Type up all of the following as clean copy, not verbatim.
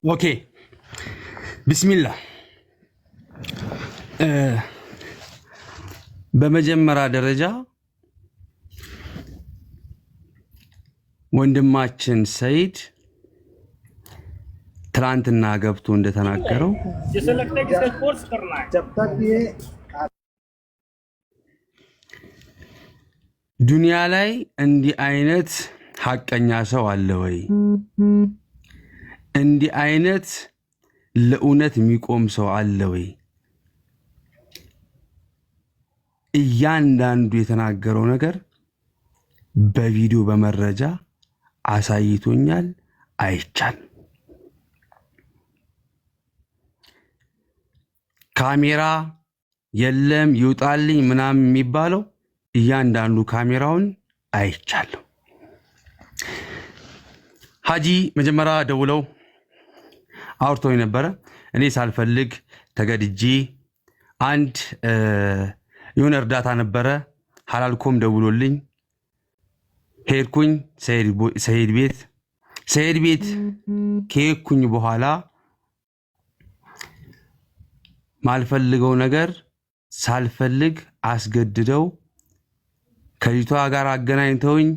اوكي بسم الله በመጀመሪያ ደረጃ ወንድማችን ሰይድ ትላንትና ገብቶ እንደተናገረው ዱንያ ላይ እንዲህ አይነት ሐቀኛ ሰው አለ ወይ? እንዲህ አይነት ለእውነት የሚቆም ሰው አለ ወይ? እያንዳንዱ የተናገረው ነገር በቪዲዮ በመረጃ አሳይቶኛል፣ አይቻል። ካሜራ የለም ይውጣልኝ ምናምን የሚባለው እያንዳንዱ ካሜራውን አይቻለሁ። ሀጂ መጀመሪያ ደውለው አውርቶኝ ነበረ። እኔ ሳልፈልግ ተገድጄ አንድ የሆነ እርዳታ ነበረ። ሐላልኮም ደውሎልኝ ሄድኩኝ ሰይድ ቤት ከሄድኩኝ በኋላ ማልፈልገው ነገር ሳልፈልግ አስገድደው ከልጅቷ ጋር አገናኝተውኝ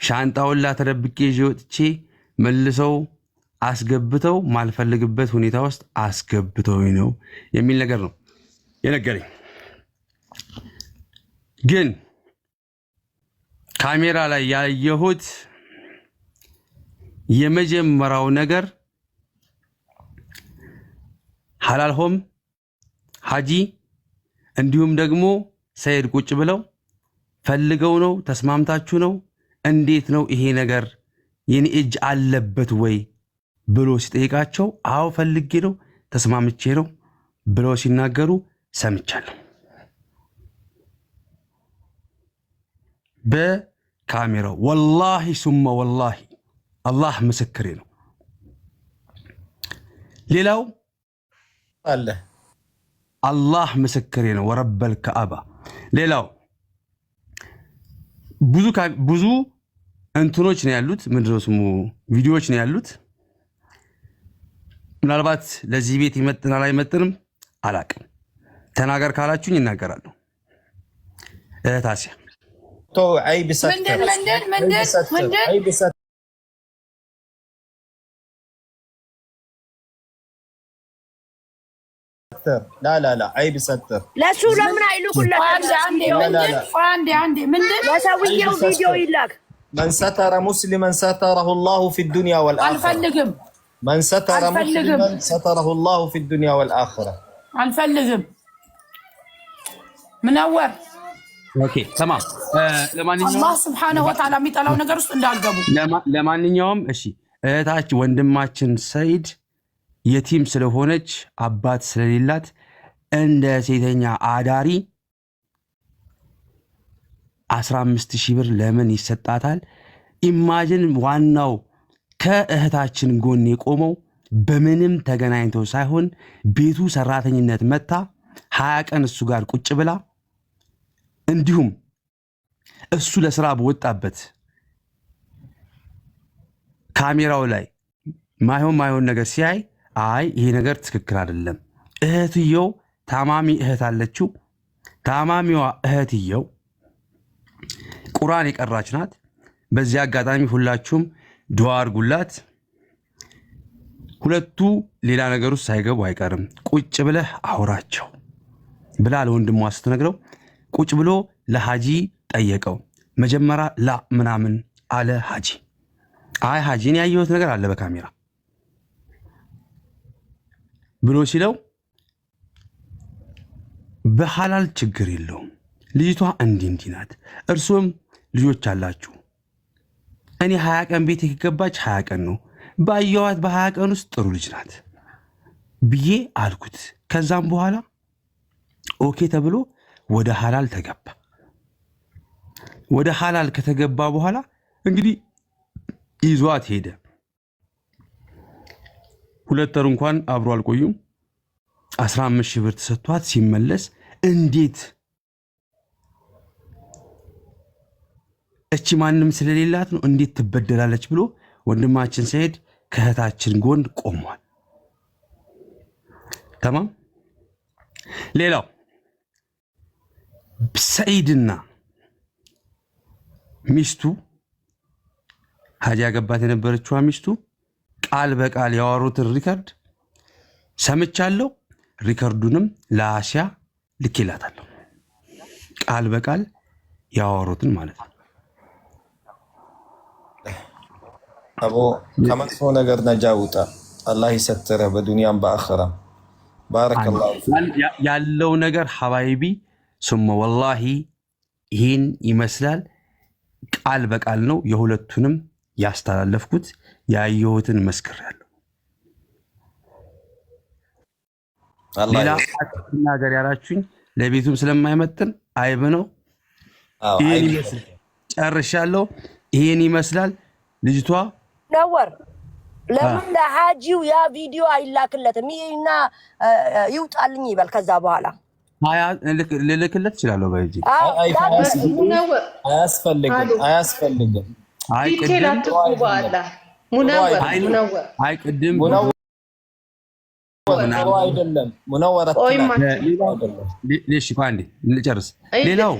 ሻንጣውላ ተደብቄ ይዤ ወጥቼ መልሰው አስገብተው ማልፈልግበት ሁኔታ ውስጥ አስገብተውኝ ነው የሚል ነገር ነው የነገረኝ። ግን ካሜራ ላይ ያየሁት የመጀመሪያው ነገር ሐላልሆም ሀጂ እንዲሁም ደግሞ ሰይድ ቁጭ ብለው ፈልገው ነው ተስማምታችሁ ነው እንዴት ነው ይሄ ነገር የኔ እጅ አለበት ወይ ብሎ ሲጠይቃቸው አው ፈልጌ ነው ተስማምቼ ነው ብለው ሲናገሩ ሰምቻለሁ። በካሜራው ወላሂ ሱመ ወላሂ አላህ ምስክሬ ነው። ሌላው አለ አላህ ምስክሬ ነው ወረበል ከአባ። ሌላው ብዙ እንትኖች ነው ያሉት፣ ምንድነው ስሙ ቪዲዮዎች ነው ያሉት። ምናልባት ለዚህ ቤት ይመጥናል አይመጥንም አላቅም። ተናገር ካላችሁኝ እናገራለሁ። እህታሲያ تو عيب ستر عيب ستر لا لا لا عيب ستر لا شو لمن يقول لك عندي من وسويه فيديو يلك من ستر مسلما ستره الله في الدنيا والآخرة. الفلقم من ستر مسلما ستره الله في الدنيا والآخرة. الفلقم منور اوكي تمام ለማንኛውም አላህ Subhanahu Wa Ta'ala የሚጠላው ነገር ውስጥ እንዳልገቡ። ለማንኛውም እሺ እህታች ወንድማችን ሰይድ የቲም ስለሆነች አባት ስለሌላት እንደ ሴተኛ አዳሪ 15000 ብር ለምን ይሰጣታል? ኢማጂን ዋናው ከእህታችን ጎን የቆመው በምንም ተገናኝተው ሳይሆን ቤቱ ሰራተኝነት መታ 20 ቀን እሱ ጋር ቁጭ ብላ እንዲሁም እሱ ለስራ በወጣበት ካሜራው ላይ ማይሆን ነገር ሲያይ አይ ይሄ ነገር ትክክል አይደለም። እህትየው ታማሚ እህት አለችው። ታማሚዋ እህትየው ቁርአን የቀራች ናት። በዚህ አጋጣሚ ሁላችሁም ዱዓ አድርጉላት። ሁለቱ ሌላ ነገር ውስጥ ሳይገቡ አይቀርም። ቁጭ ብለህ አውራቸው ብላ ለወንድሟ ስትነግረው ቁጭ ብሎ ለሃጂ ጠየቀው። መጀመሪያ ላ ምናምን አለ ሃጂ። አይ ሃጂ እኔ ያየሁት ነገር አለ በካሜራ ብሎ ሲለው በሐላል ችግር የለውም ልጅቷ እንዲህ ናት፣ እርሱም ልጆች አላችሁ። እኔ 20 ቀን ቤት የገባች 20 ቀን ነው ባየዋት በ20 ቀን ውስጥ ጥሩ ልጅ ናት ብዬ አልኩት። ከዛም በኋላ ኦኬ ተብሎ ወደ ሐላል ተገባ። ወደ ሐላል ከተገባ በኋላ እንግዲህ ይዟት ሄደ። 2 ወር እንኳን አብሮ አልቆዩም። 15000 ብር ተሰጥቷት ሲመለስ እንዴት እቺ ማንንም ስለሌላት ነው እንዴት ትበደላለች ብሎ ወንድማችን ሰይድ ከእህታችን ጎን ቆሟል። ተማም። ሌላው ሰኢድና ሚስቱ ሀጂ ያገባት የነበረችዋ ሚስቱ ቃል በቃል ያወሩትን ሪከርድ ሰምቻለሁ። ሪከርዱንም ለአሲያ ልኬላታለሁ። ቃል በቃል ያወሩትን ማለት ነው። አቦ ከመጥፎ ነገር ነጃ ውጣ። አላህ ይሰትርህ በዱንያም በአኺራም። ባረከላሁ ያለው ነገር ሐባይቢ ሱመ ወላሂ ይህን ይመስላል። ቃል በቃል ነው የሁለቱንም ያስተላለፍኩት። ያየሁትን መስክሬያለሁ። ሌላ ነገር ያላችሁኝ ለቤቱም ስለማይመጥን አይብ ነው። ይሄን ይመስላል። ጨርሻለሁ። ይሄን ይመስላል። ልጅቷ ነወር ለምን ለሐጂው ያ ቪዲዮ አይላክለትም? ይሄና ይውጣልኝ ይበል። ከዛ በኋላ ልልክለት እችላለሁ። በእጂ አያስፈልግም። ቅድም ልጨርስ። ሌላው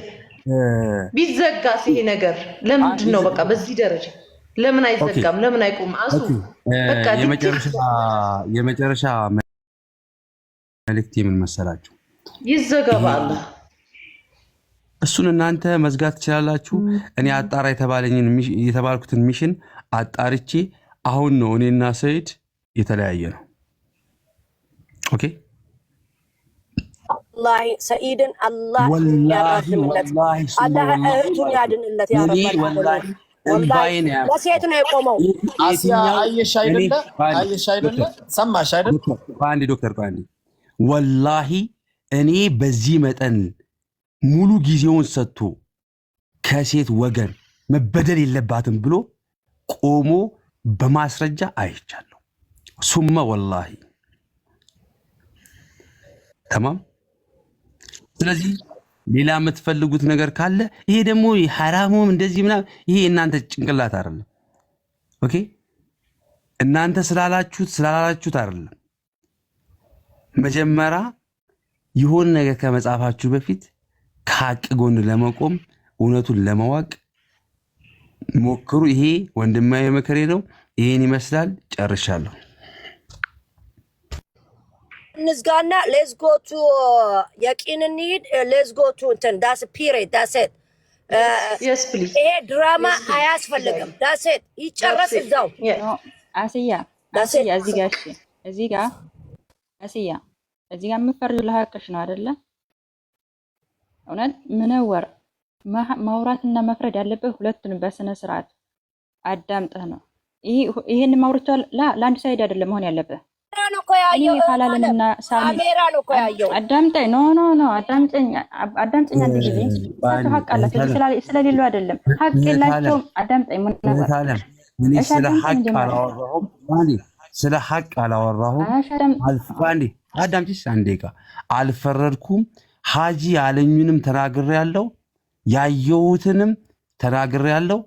ቢዘጋስ ይሄ ነገር ለምንድን ነው? በቃ በዚህ ደረጃ ለምን አይዘጋም? ለምን አይቆም? የመጨረሻ መልእክት ምን መሰላችሁ? ይዘጋባል። እሱን እናንተ መዝጋት ትችላላችሁ። እኔ አጣራ የተባልኩትን ሚሽን አጣርቼ አሁን ነው እኔና ሰይድ የተለያየ ነው። ኦኬ ወላሂ ሰኢድን አላህ ያድንለት፣ አላህ እህቱን ያድንለት። ያ ረብ ወላሂ ለሴት ነው የቆመው። አየሽ አይደለ? ሰማሽ አይደለ? አንዴ ዶክተር ወላሂ እኔ በዚህ መጠን ሙሉ ጊዜውን ሰጥቶ ከሴት ወገን መበደል የለባትም ብሎ ቆሞ በማስረጃ አይቻለሁ። ሱመ ወላሂ ተማም። ስለዚህ ሌላ የምትፈልጉት ነገር ካለ ይሄ ደግሞ ሐራሙም እንደዚህ ምናምን ይሄ እናንተ ጭንቅላት አይደለም። ኦኬ እናንተ ስላላላችሁት አይደለም። መጀመሪያ ይሆን ነገር ከመጻፋችሁ በፊት ከሐቅ ጎን ለመቆም እውነቱን ለማወቅ ሞክሩ። ይሄ ወንድማዊ ምክሬ ነው። ይሄን ይመስላል። ጨርሻለሁ። ንዝጋና ሌትስ ጎ ቱ የቂን እንሂድ። ሌትስ ጎ ቱ እንትን ዳስ ፒሪድ ዳስ ኢት። ይሄ ድራማ አያስፈልግም። ዳስ ኢት ይጨረስ እዛው። አስያ እዚህ ጋር የምፈርዱ ለሐቅሽ ነው አይደለ? እውነት ምነወር ማውራትና መፍረድ ያለበት ሁለቱን በስነ ስርዓት አዳምጠህ ነው። ይሄን ማውራቻው ለአንድ ሳይድ አይደለም መሆን ያለበት። እኔ ካላለምና ካሜራ ነው እኮ ያየው። አዳምጠኝ። ኖ አዳምጠኝ አንድ ጊዜ ሳቸው ሐቅ አላቸው ስለሌለው አይደለም። ሐቅ የላቸውም። አዳምጠኝ። ምን ስለ ሐቅ አላወራሁም። አዳምጪ አንዴ ጋ አልፈረድኩም። ሐጂ ያለኝንም ተናግሬያለሁ፣ ያየሁትንም ተናግሬያለሁ።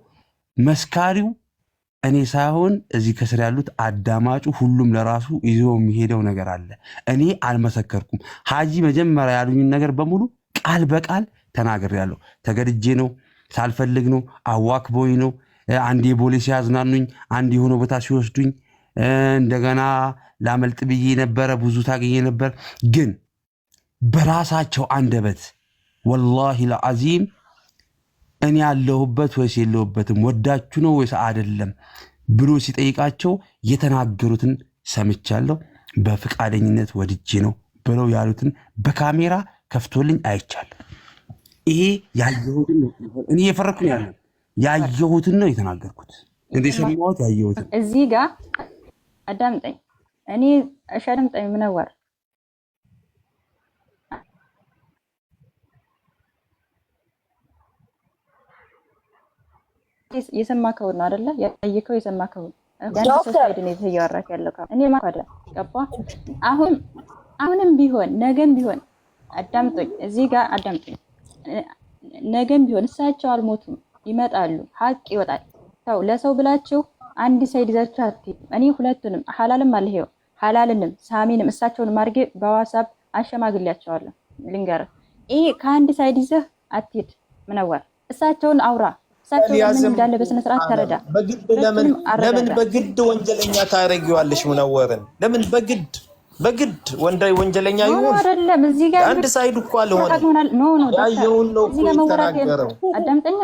መስካሪው እኔ ሳይሆን እዚህ ከስር ያሉት አዳማጩ ሁሉም ለራሱ ይዞ የሚሄደው ነገር አለ። እኔ አልመሰከርኩም። ሐጂ መጀመሪያ ያሉኝን ነገር በሙሉ ቃል በቃል ተናግሬያለሁ። ተገድጄ ነው፣ ሳልፈልግ ነው፣ አዋክቦኝ ነው። አንዴ ፖሊስ ያዝናኑኝ፣ አንዴ የሆነ ቦታ ሲወስዱኝ፣ እንደገና ላመልጥ ብዬ ነበረ፣ ብዙ ታገኘ ነበር። ግን በራሳቸው አንደበት ወላሂ ለዓዚም እኔ ያለሁበት ወይስ የለሁበትም ወዳችሁ ነው ወይስ አይደለም ብሎ ሲጠይቃቸው የተናገሩትን ሰምቻለሁ። በፍቃደኝነት ወድጄ ነው ብለው ያሉትን በካሜራ ከፍቶልኝ አይቻለሁ። ይሄ ያየሁትን ነው። እኔ የፈረኩኝ ያየሁትን ነው የተናገርኩት። እንደሰማሁት ያየሁትን እዚህ ጋር አዳምጠኝ። እኔ አዳምጠኝ ምነወር የሰማከው ነው አይደለ? ያየከው የሰማከው እያወራክ ያለው እኔ ማካዳ ገባ። አሁንም ቢሆን ነገም ቢሆን አዳምጠኝ፣ እዚህ ጋር አዳምጠኝ። ነገም ቢሆን እሳቸው አልሞቱም፣ ይመጣሉ፣ ሐቅ ይወጣል። ሰው ለሰው ብላችሁ አንድ ሳይድ ይዛችሁ አትሄዱ። እኔ ሁለቱንም ሐላልም አልሄው ሐላልንም ሳሚንም እሳቸውን ማርጌ በዋትስአፕ አሸማግሌያቸዋለሁ። ልንገርህ ይሄ ከአንድ ሳይድ ይዘህ አትሄድ። ምነወር እሳቸውን አውራ እሳቸው ምን እንዳለ በስነ ስርዓት ተረዳ። ለምን በግድ ወንጀለኛ ታረጊዋለሽ? ምነወርን ለምን በግድ ወንጀለኛ ይሁን አይደለም። እዚህ ጋር አንድ ሳይድ እኮ አልሆነ ያየውን ነው እኮ የተናገረው። አዳምጠኛ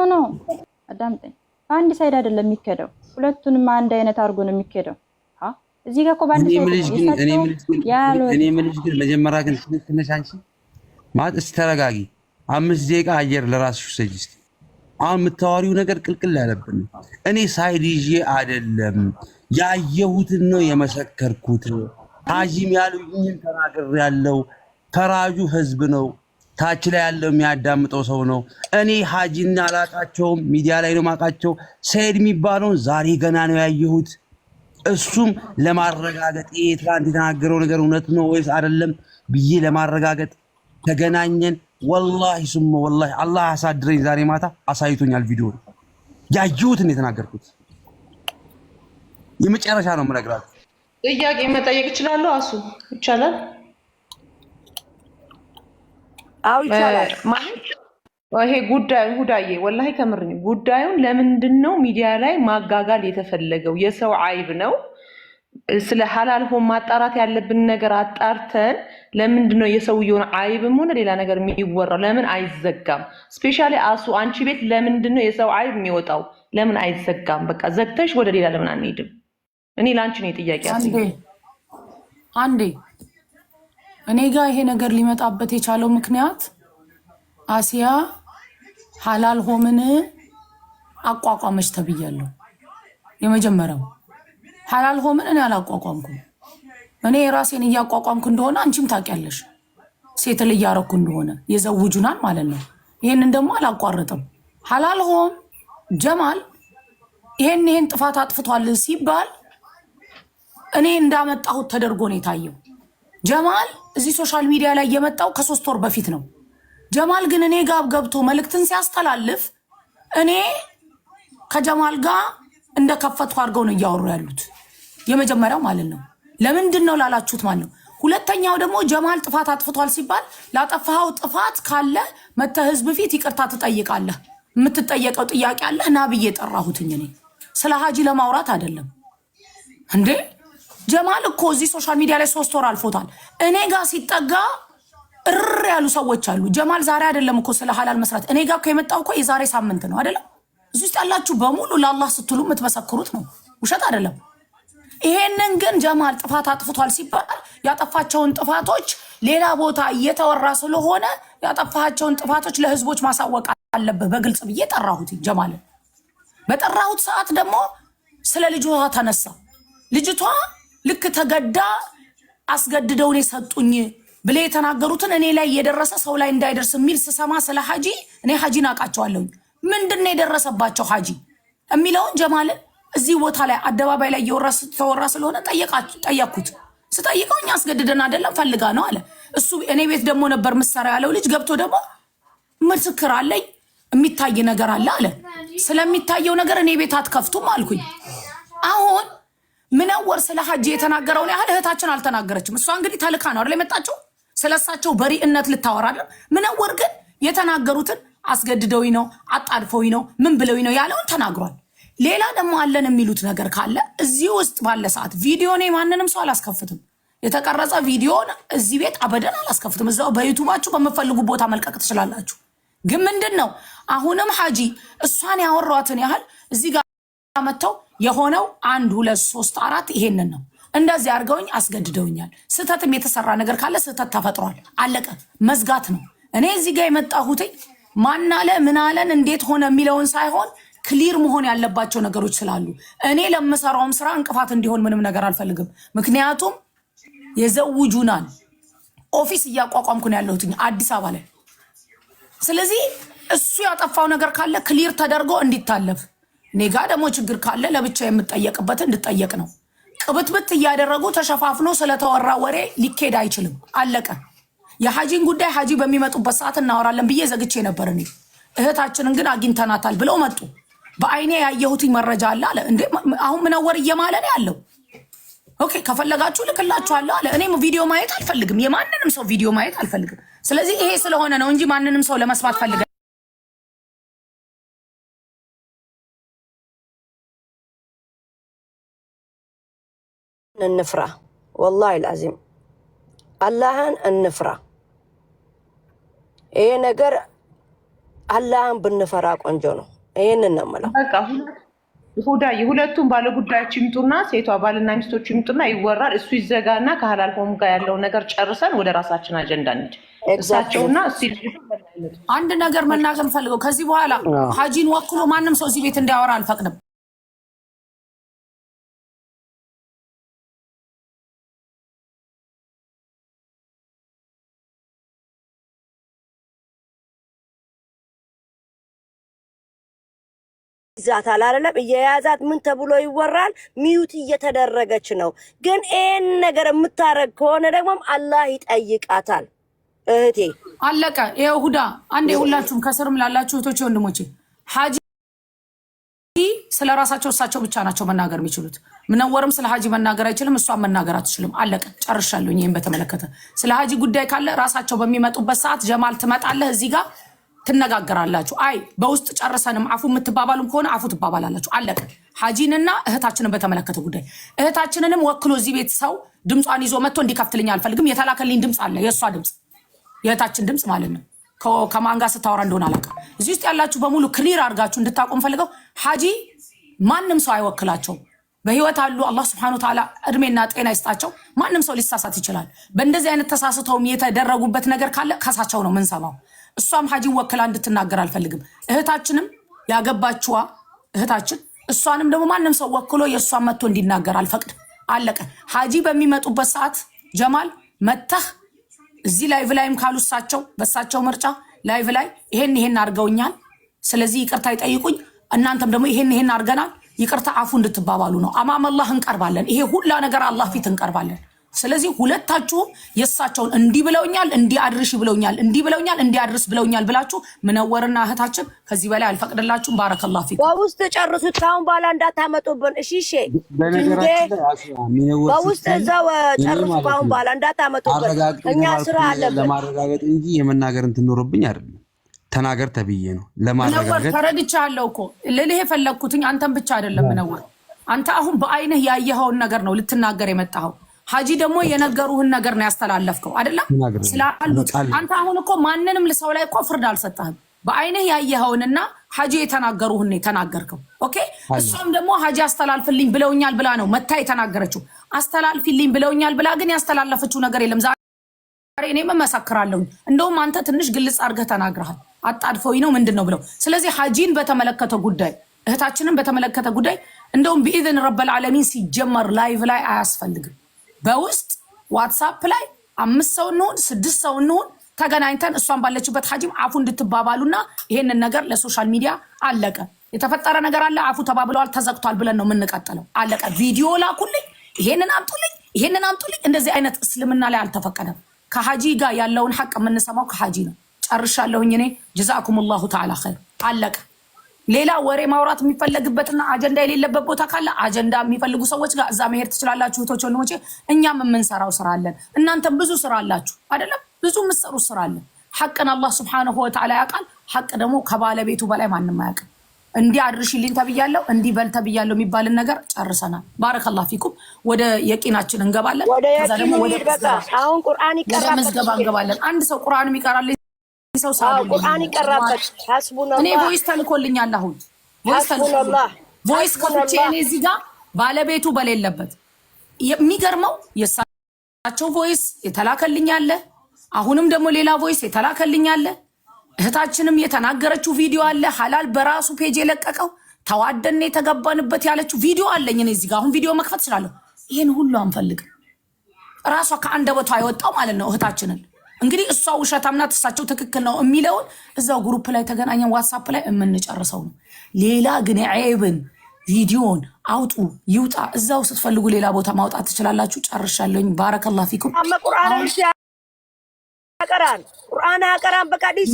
ኖ አዳምጠኝ። በአንድ ሳይድ አይደለም የሚከደው፣ ሁለቱንም አንድ አይነት አድርጎ ነው የሚከደው። እዚህ ጋር እኮ በአንድ ሳይድ እኔ የምልሽ ግን መጀመሪያ ግን ትንሽ አንቺ ማለት እስኪ ተረጋጊ። 5 ደቂቃ አየር ለራስሽ ውሰጂ እስኪ። አሁን የምታወሪው ነገር ቅልቅል ያለብን ነው። እኔ ሳይድ ይዤ አይደለም ያየሁትን ነው የመሰከርኩት። ሀጂም ያሉኝን ተናግሬያለሁ። ፈራጁ ህዝብ ነው፣ ታች ላይ ያለው የሚያዳምጠው ሰው ነው። እኔ ሀጂና አላቃቸውም፣ ሚዲያ ላይ ነው ማቃቸው። ሰይድ የሚባለውን ዛሬ ገና ነው ያየሁት። እሱም ለማረጋገጥ ትናንት የተናገረው ነገር እውነት ነው ወይስ አይደለም ብዬ ለማረጋገጥ ተገናኘን። ወላሂ ሱመ ወላሂ አላህ አሳድረኝ። ዛሬ ማታ አሳይቶኛል ቪዲዮ ያየሁትን የተናገርኩት። የመጨረሻ ነው የምነግራችሁ። ጥያቄ መጠየቅ እችላለሁ? አሱ ይቻላል? አው ይቻላል። ማለት ይሄ ጉዳዩ ሁዳዬ ወላሂ ከምርኝ ጉዳዩን ለምንድን ነው ሚዲያ ላይ ማጋጋል የተፈለገው? የሰው አይብ ነው። ስለ ሐላል ሆም ማጣራት ያለብን ነገር አጣርተን ለምንድን ነው የሰውየውን አይብም ሆነ ሌላ ነገር የሚወራው? ለምን አይዘጋም? ስፔሻሊ አሱ አንቺ ቤት ለምንድን ነው የሰው አይብ የሚወጣው? ለምን አይዘጋም? በቃ ዘግተሽ ወደ ሌላ ለምን አንሄድም? እኔ ላንቺ ነው ጥያቄ። አንዴ እኔ ጋር ይሄ ነገር ሊመጣበት የቻለው ምክንያት አሲያ ሐላል ሆምን አቋቋመች ተብያለሁ። የመጀመሪያው ሐላል ሆምን እኔ አላቋቋምኩም። እኔ ራሴን እያቋቋምኩ እንደሆነ አንቺም ታውቂያለሽ። ሴት ላይ ያረኩ እንደሆነ የዘውጁናን ማለት ነው። ይሄንን ደግሞ አላቋርጥም። ሐላል ሆም ጀማል ይሄን ጥፋት አጥፍቷል ሲባል እኔ እንዳመጣሁት ተደርጎ ነው የታየው። ጀማል እዚህ ሶሻል ሚዲያ ላይ የመጣው ከ3 ወር በፊት ነው። ጀማል ግን እኔ ጋር ገብቶ መልእክትን ሲያስተላልፍ እኔ ከጀማል ጋር እንደከፈትኩ አድርገው ነው እያወሩ ያሉት። የመጀመሪያው ማለት ነው። ለምንድን ነው ላላችሁት ማለት ነው። ሁለተኛው ደግሞ ጀማል ጥፋት አጥፍቷል ሲባል ላጠፋው ጥፋት ካለ መተህ ህዝብ ፊት ይቅርታ ትጠይቃለህ። የምትጠየቀው ጥያቄ አለ እና ብዬ ጠራሁትኝ። እኔ ስለ ሀጂ ለማውራት አይደለም እንዴ። ጀማል እኮ እዚህ ሶሻል ሚዲያ ላይ 3 ወር አልፎታል። እኔ ጋር ሲጠጋ እር ያሉ ሰዎች አሉ። ጀማል ዛሬ አይደለም እኮ ስለ ሐላል መስራት እኔ ጋር እኮ የመጣው እኮ የዛሬ ሳምንት ነው አይደለም። እዚህ ውስጥ ያላችሁ በሙሉ ለአላህ ስትሉ የምትመሰክሩት ነው፣ ውሸት አይደለም። ይሄንን ግን ጀማል ጥፋት አጥፍቷል ሲባል ያጠፋቸውን ጥፋቶች ሌላ ቦታ እየተወራ ስለሆነ ያጠፋቸውን ጥፋቶች ለህዝቦች ማሳወቅ አለበት በግልጽ ብዬ ጠራሁት። ጀማልን በጠራሁት ሰዓት ደግሞ ስለ ልጅቷ ተነሳ። ልጅቷ ልክ ተገዳ አስገድደውን የሰጡኝ ብለ የተናገሩትን እኔ ላይ የደረሰ ሰው ላይ እንዳይደርስ የሚል ስሰማ ስለ ሀጂ እኔ ሀጂን አውቃቸዋለሁ። ምንድነው የደረሰባቸው ሀጂ የሚለውን ጀማልን እዚህ ቦታ ላይ አደባባይ ላይ ተወራ ስለሆነ ጠየቅኩት። ስጠይቀው እኛ አስገድደን አይደለም ፈልጋ ነው አለ። እሱ እኔ ቤት ደግሞ ነበር ምሰራ ያለው ልጅ ገብቶ ደግሞ ምስክር አለኝ የሚታይ ነገር አለ አለ። ስለሚታየው ነገር እኔ ቤት አትከፍቱም አልኩኝ። አሁን ምነወር ስለ ሀጂ የተናገረውን ያህል እህታችን አልተናገረችም። እሷ እንግዲህ ተልካ ነው አይደል የመጣችው ስለሳቸው በሪእነት ልታወራ አይደል። ምነወር ግን የተናገሩትን አስገድደውኝ ነው አጣድፈውኝ ነው ምን ብለውኝ ነው ያለውን ተናግሯል። ሌላ ደግሞ አለን የሚሉት ነገር ካለ እዚህ ውስጥ ባለ ሰዓት ቪዲዮ ነው ማንንም ሰው አላስከፍትም። የተቀረጸ ቪዲዮን እዚህ ቤት አበደን አላስከፍትም። እዛው በዩቲዩባችሁ በመፈልጉ ቦታ መልቀቅ ትችላላችሁ። ግን ምንድነው አሁንም ሀጂ እሷን ያወሯትን ያህል እዚህ ጋር መተው የሆነው 1 2 3 4 ይሄንን ነው እንደዚህ አድርገውኝ አስገድደውኛል። ስህተትም የተሰራ ነገር ካለ ስህተት ተፈጥሯል፣ አለቀ፣ መዝጋት ነው። እኔ እዚህ ጋር የመጣሁት ማናለ ምናለን እንዴት ሆነ የሚለውን ሳይሆን ክሊር መሆን ያለባቸው ነገሮች ስላሉ እኔ ለምሰራውም ስራ እንቅፋት እንዲሆን ምንም ነገር አልፈልግም። ምክንያቱም የዘውጁናን ኦፊስ እያቋቋምኩ ነው ያለሁት አዲስ አበባ ላይ። ስለዚህ እሱ ያጠፋው ነገር ካለ ክሊር ተደርጎ እንዲታለፍ፣ እኔ ጋር ደግሞ ችግር ካለ ለብቻ የምጠየቅበት እንድጠየቅ ነው። ቅብትብት እያደረጉ ተሸፋፍኖ ስለተወራ ወሬ ሊኬድ አይችልም፣ አለቀ። የሀጂን ጉዳይ ሀጂ በሚመጡበት ሰዓት እናወራለን ብዬ ዘግቼ ነበር እኔ። እህታችንን ግን አግኝተናታል ብለው መጡ። በአይኔ ያየሁት መረጃ አለ እንዴ አሁን ምነወር እየማለ ነው ያለው። ኦኬ ከፈለጋችሁ ልክላችኋለሁ አለ። እኔም ቪዲዮ ማየት አልፈልግም፣ የማንንም ሰው ቪዲዮ ማየት አልፈልግም። ስለዚህ ይሄ ስለሆነ ነው እንጂ ማንንም ሰው ለመስማት ፈልገ እንፍራ። ወላሂ ላዚም አላህን እንፍራ። ይሄ ነገር አላህን ብንፈራ ቆንጆ ነው። ይሄንን ነው የምለው። በቃ ሁዳዬ ሁለቱም ባለ ጉዳዮች ይምጡና ሴቷ ባልና ሚስቶች ይምጡና ይወራል። እሱ ይዘጋና ከሐላል ሆም ጋር ያለው ነገር ጨርሰን ወደ ራሳችን አጀንዳ እንሂድ። እሳቸውና አንድ ነገር መናገር ፈልገው ከዚህ በኋላ ሀጂን ወክሎ ማንም ሰው እዚህ ቤት እንዲያወራ አልፈቅድም። ይዛታል አይደለም እየያዛት ምን ተብሎ ይወራል? ሚዩት እየተደረገች ነው። ግን ይሄን ነገር የምታረግ ከሆነ ደግሞ አላህ ይጠይቃታል። እህቴ አለቀ። ይሄው ሁዳ አንዴ ሁላችሁም ከስርም ላላችሁ እህቶቼ ወንድሞቼ ሀጂ ስለራሳቸው እሳቸው ብቻ ናቸው መናገር የሚችሉት። ምነወርም ስለ ሀጂ መናገር አይችልም፣ እሷም መናገር አትችልም። አለቀ ጨርሻለሁ። ይሄን በተመለከተ ስለ ሀጂ ጉዳይ ካለ ራሳቸው በሚመጡበት ሰዓት ጀማል ትመጣለህ እዚህ ጋር ትነጋገራላችሁ። አይ በውስጥ ጨርሰንም አፉ የምትባባሉም ከሆነ አፉ ትባባላላችሁ። አለቀ። ሀጂንና እህታችንን በተመለከተ ጉዳይ እህታችንንም ወክሎ እዚህ ቤት ሰው ድምጿን ይዞ መጥቶ እንዲከፍትልኝ አልፈልግም። የተላከልኝ ድምፅ አለ፣ የእሷ ድምፅ የእህታችን ድምፅ ማለት ነው። ከማን ጋር ስታወራ እንደሆነ አላውቅም። እዚህ ውስጥ ያላችሁ በሙሉ ክሊር አድርጋችሁ እንድታቆም ፈልገው ሀጂ ማንም ሰው አይወክላቸው። በህይወት አሉ። አላህ Subhanahu Wa Ta'ala እድሜና ጤና ይስጣቸው። ማንም ሰው ሊሳሳት ይችላል። በእንደዚህ አይነት ተሳስተውም የተደረጉበት ነገር ካለ ከሳቸው ነው የምንሰማው። እሷም ሀጂን ወክላ እንድትናገር አልፈልግም። እህታችንም ያገባችዋ እህታችን እሷንም ደግሞ ማንም ሰው ወክሎ የእሷን መጥቶ እንዲናገር አልፈቅድም። አለቀ። ሀጂ በሚመጡበት ሰዓት ጀማል መተህ እዚህ ላይቭ ላይም ካሉ እሳቸው በእሳቸው ምርጫ ላይቭ ላይ ይሄን አድርገውኛል፣ ስለዚህ ይቅርታ ይጠይቁኝ፣ እናንተም ደግሞ ይሄን አድርገናል፣ ይቅርታ አፉ እንድትባባሉ ነው። አማም አላህ እንቀርባለን። ይሄ ሁላ ነገር አላህ ፊት እንቀርባለን። ስለዚህ ሁለታችሁም የእሳቸውን እንዲህ ብለውኛል፣ እንዲህ አድርሽ ብለውኛል፣ እንዲህ ብለውኛል፣ እንዲህ አድርስ ብለውኛል ብላችሁ ምነወርና እህታችን ከዚህ በላይ አልፈቅድላችሁም። ባረከላሁ ፊክ። በውስጥ ጨርሱት። ካሁን በኋላ እንዳታመጡብን። እሺ በውስጥ እዛው ጨርሱ። ካሁን በኋላ እንዳታመጡብን። እኛ ስራ አለብን ለማረጋገጥ እንጂ የመናገር እንትን ኖርብኝ አይደለም። ተናገር ተብዬ ነው ለማረጋገጥ። ተረድቻለሁ እኮ ልልህ የፈለግኩትኝ አንተን ብቻ አይደለም ምነወር። አንተ አሁን በአይንህ ያየኸውን ነገር ነው ልትናገር የመጣኸው። ሀጂ ደግሞ የነገሩህን ነገር ነው ያስተላለፍከው አይደለም ስላሉት። አንተ አሁን እኮ ማንንም ሰው ላይ እኮ ፍርድ አልሰጠህም። በአይንህ ያየኸውንና ሀጂ የተናገሩህን ነው የተናገርከው። ኦኬ እሷም ደግሞ ሀጂ አስተላልፍልኝ ብለውኛል ብላ ነው መታ የተናገረችው። አስተላልፊልኝ ብለውኛል ብላ ግን ያስተላለፈችው ነገር የለም። ዛሬ እኔም እመሰክራለሁ። እንደውም አንተ ትንሽ ግልጽ አድርገህ ተናግረሃል። አጣድፈውኝ ነው ምንድን ነው ብለው። ስለዚህ ሀጂን በተመለከተ ጉዳይ እህታችንን በተመለከተ ጉዳይ እንደውም ቢኢዝን ረበል ዓለሚን ሲጀመር ላይቭ ላይ አያስፈልግም። በውስጥ ዋትሳፕ ላይ 5 ሰው እንሁን 6 ሰው እንሁን ተገናኝተን እሷን ባለችበት ሀጂም አፉ እንድትባባሉና ይሄንን ነገር ለሶሻል ሚዲያ አለቀ። የተፈጠረ ነገር አለ፣ አፉ ተባብለዋል፣ ተዘግቷል ብለን ነው የምንቀጥለው። አለቀ። ቪዲዮ ላኩልኝ፣ ይሄንን አምጡልኝ። እንደዚህ አይነት እስልምና ላይ አልተፈቀደም። ከሀጂ ጋር ያለውን ሐቅ የምንሰማው ከሀጂ ነው። ጨርሻለሁኝ እኔ። ጀዛኩሙላሁ ተዓላ ኸይር። አለቀ። ሌላ ወሬ ማውራት የሚፈለግበትና አጀንዳ የሌለበት ቦታ ካለ አጀንዳ የሚፈልጉ ሰዎች ጋር እዛ መሄድ ትችላላችሁ። እህቶች ወንድሞቼ፣ እኛም የምንሰራው ስራ አለን፣ እናንተም ብዙ ስራ አላችሁ አይደለም? ብዙ የምትሰሩ ስራ አለ። ሐቅን አላህ Subhanahu Wa Ta'ala ያውቃል። ሐቅ ደግሞ ከባለቤቱ በላይ ማንም አያውቅም። እንዲህ አድርሽልኝ ተብያለሁ፣ እንዲህ በል ተብያለሁ የሚባልን ነገር ጨርሰናል። ባረከላሁ ፊኩም። ወደ የቂናችን እንገባለን። ከዛ ደግሞ ወደ አሁን ቁርአን ይቀራል፣ ወደ መዝገባ እንገባለን። አንድ ሰው ቁርአንም ይቀራል ሰው ቁርአን ይቀራበት። ሐስቡናላህ። እኔ ቮይስ ተልኮልኛል። አሁን ቮይስ ከፍቼ እኔ እዚህ ጋር ባለቤቱ በሌለበት የሚገርመው የሳቸው ቮይስ የተላከልኝ አለ። አሁንም ደግሞ ሌላ ቮይስ የተላከልኝ አለ። እህታችንም የተናገረችው ቪዲዮ አለ። ሐላል በራሱ ፔጅ የለቀቀው ተዋደን የተገባንበት ያለችው ቪዲዮ አለኝ። እኔ እዚህ ጋር አሁን ቪዲዮ መክፈት እችላለሁ። ይሄን ሁሉ አንፈልግም። ራሷ ከአንደበቷ የወጣው ማለት ነው እህታችንን። እንግዲህ እሷ ውሸታም ናት እሳቸው ትክክል ነው የሚለውን እዛው ግሩፕ ላይ ተገናኘን ዋትሳፕ ላይ የምንጨርሰው ነው። ሌላ ግን ዔብን ቪዲዮን አውጡ ይውጣ፣ እዛው ስትፈልጉ ሌላ ቦታ ማውጣት ትችላላችሁ። ጨርሻለሁኝ። ባረከላሁ ፊኩም። ቁርአን አቀራን በቃ ዲስ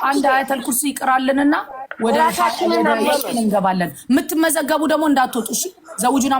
አንድ አያተል ኩርሲ ይቀራልንና ወደ እንገባለን። የምትመዘገቡ ደግሞ እንዳትወጡ እሺ። ዘውጁና